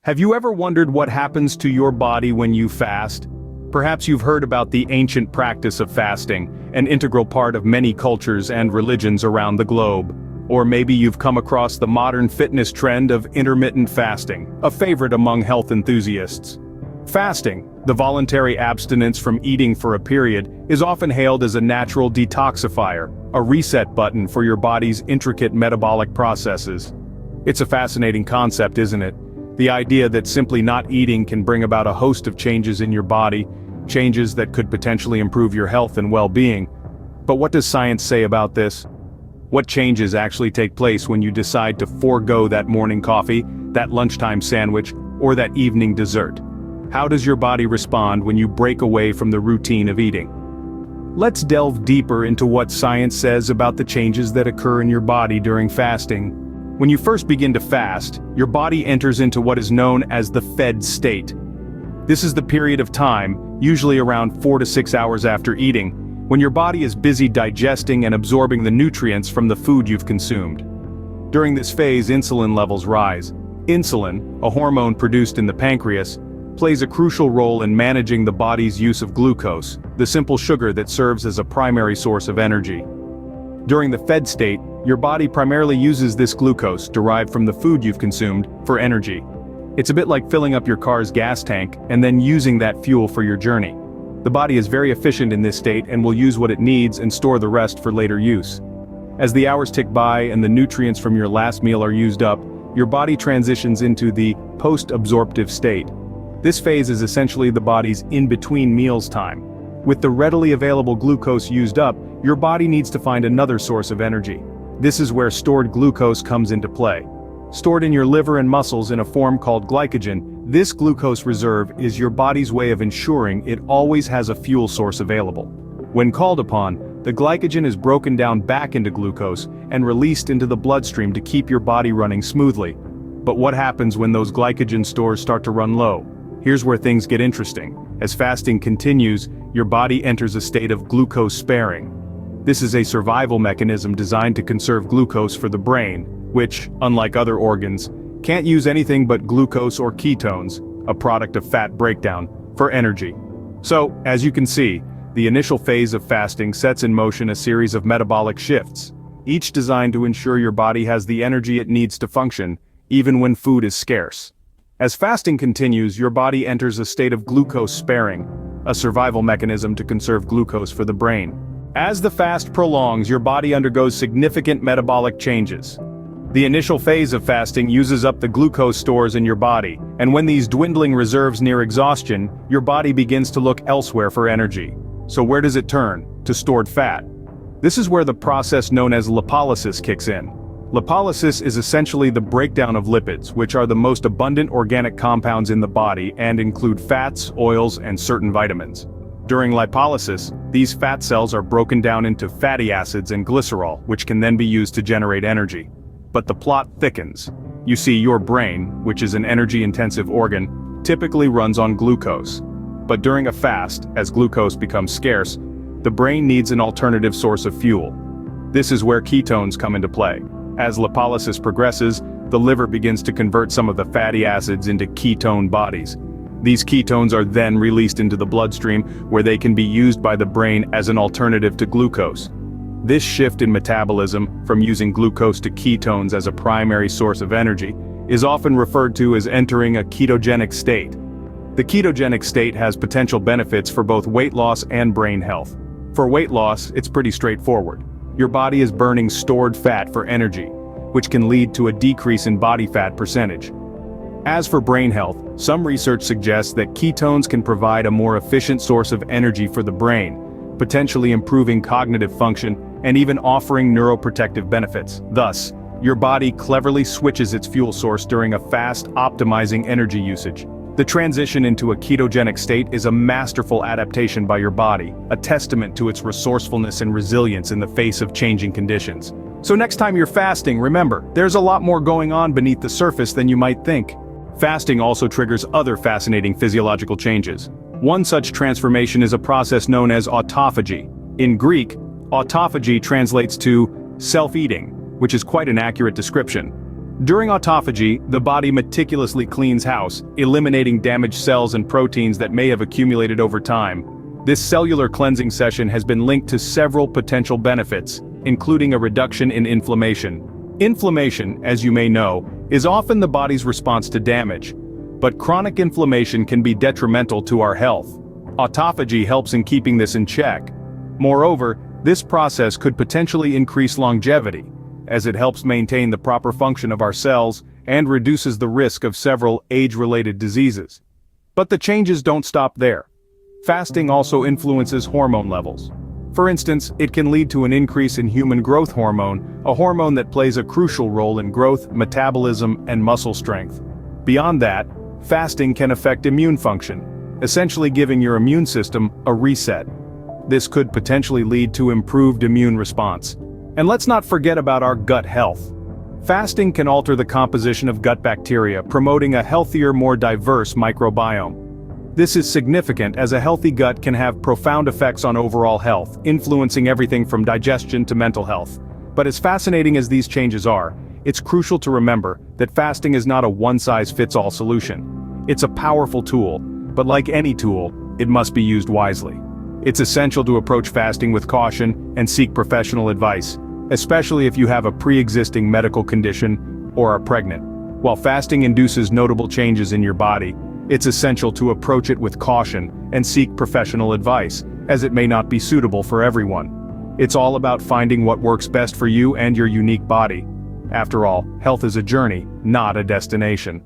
Have you ever wondered what happens to your body when you fast? Perhaps you've heard about the ancient practice of fasting, an integral part of many cultures and religions around the globe. Or maybe you've come across the modern fitness trend of intermittent fasting, a favorite among health enthusiasts. Fasting, the voluntary abstinence from eating for a period, is often hailed as a natural detoxifier, a reset button for your body's intricate metabolic processes. It's a fascinating concept, isn't it? The idea that simply not eating can bring about a host of changes in your body, changes that could potentially improve your health and well-being. But what does science say about this? What changes actually take place when you decide to forego that morning coffee, that lunchtime sandwich, or that evening dessert? How does your body respond when you break away from the routine of eating? Let's delve deeper into what science says about the changes that occur in your body during fasting. When you first begin to fast, your body enters into what is known as the fed state. This is the period of time, usually around 4 to 6 hours after eating, when your body is busy digesting and absorbing the nutrients from the food you've consumed. During this phase, insulin levels rise. Insulin, a hormone produced in the pancreas, plays a crucial role in managing the body's use of glucose, the simple sugar that serves as a primary source of energy. During the fed state, your body primarily uses this glucose, derived from the food you've consumed, for energy. It's a bit like filling up your car's gas tank and then using that fuel for your journey. The body is very efficient in this state and will use what it needs and store the rest for later use. As the hours tick by and the nutrients from your last meal are used up, your body transitions into the postabsorptive state. This phase is essentially the body's in-between meals time. With the readily available glucose used up, your body needs to find another source of energy. This is where stored glucose comes into play. Stored in your liver and muscles in a form called glycogen, this glucose reserve is your body's way of ensuring it always has a fuel source available. When called upon, the glycogen is broken down back into glucose and released into the bloodstream to keep your body running smoothly. But what happens when those glycogen stores start to run low? Here's where things get interesting. As fasting continues, your body enters a state of glucose sparing. This is a survival mechanism designed to conserve glucose for the brain, which, unlike other organs, can't use anything but glucose or ketones, a product of fat breakdown, for energy. So, as you can see, the initial phase of fasting sets in motion a series of metabolic shifts, each designed to ensure your body has the energy it needs to function, even when food is scarce. As fasting continues, your body enters a state of glucose sparing, a survival mechanism to conserve glucose for the brain. As the fast prolongs, your body undergoes significant metabolic changes. The initial phase of fasting uses up the glucose stores in your body, and when these dwindling reserves near exhaustion, your body begins to look elsewhere for energy. So where does it turn? To stored fat. This is where the process known as lipolysis kicks in. Lipolysis is essentially the breakdown of lipids, which are the most abundant organic compounds in the body and include fats, oils, and certain vitamins. During lipolysis, these fat cells are broken down into fatty acids and glycerol, which can then be used to generate energy. But the plot thickens. You see, your brain, which is an energy-intensive organ, typically runs on glucose. But during a fast, as glucose becomes scarce, the brain needs an alternative source of fuel. This is where ketones come into play. As lipolysis progresses, the liver begins to convert some of the fatty acids into ketone bodies. These ketones are then released into the bloodstream, where they can be used by the brain as an alternative to glucose. This shift in metabolism, from using glucose to ketones as a primary source of energy, is often referred to as entering a ketogenic state. The ketogenic state has potential benefits for both weight loss and brain health. For weight loss, it's pretty straightforward. Your body is burning stored fat for energy, which can lead to a decrease in body fat percentage. As for brain health, some research suggests that ketones can provide a more efficient source of energy for the brain, potentially improving cognitive function and even offering neuroprotective benefits. Thus, your body cleverly switches its fuel source during a fast, optimizing energy usage. The transition into a ketogenic state is a masterful adaptation by your body, a testament to its resourcefulness and resilience in the face of changing conditions. So next time you're fasting, remember, there's a lot more going on beneath the surface than you might think. Fasting also triggers other fascinating physiological changes. One such transformation is a process known as autophagy. In Greek, autophagy translates to self-eating, which is quite an accurate description. During autophagy, the body meticulously cleans house, eliminating damaged cells and proteins that may have accumulated over time. This cellular cleansing session has been linked to several potential benefits, including a reduction in inflammation. Inflammation, as you may know, is often the body's response to damage. But chronic inflammation can be detrimental to our health. Autophagy helps in keeping this in check. Moreover, this process could potentially increase longevity, as it helps maintain the proper function of our cells and reduces the risk of several age-related diseases. But the changes don't stop there. Fasting also influences hormone levels. For instance, it can lead to an increase in human growth hormone, a hormone that plays a crucial role in growth, metabolism, and muscle strength. Beyond that, fasting can affect immune function, essentially giving your immune system a reset. This could potentially lead to improved immune response. And let's not forget about our gut health. Fasting can alter the composition of gut bacteria, promoting a healthier, more diverse microbiome. This is significant as a healthy gut can have profound effects on overall health, influencing everything from digestion to mental health. But as fascinating as these changes are, it's crucial to remember that fasting is not a one-size-fits-all solution. It's a powerful tool, but like any tool, it must be used wisely. It's essential to approach fasting with caution and seek professional advice, especially if you have a pre-existing medical condition or are pregnant. While fasting induces notable changes in your body, it's essential to approach it with caution and seek professional advice, as it may not be suitable for everyone. It's all about finding what works best for you and your unique body. After all, health is a journey, not a destination.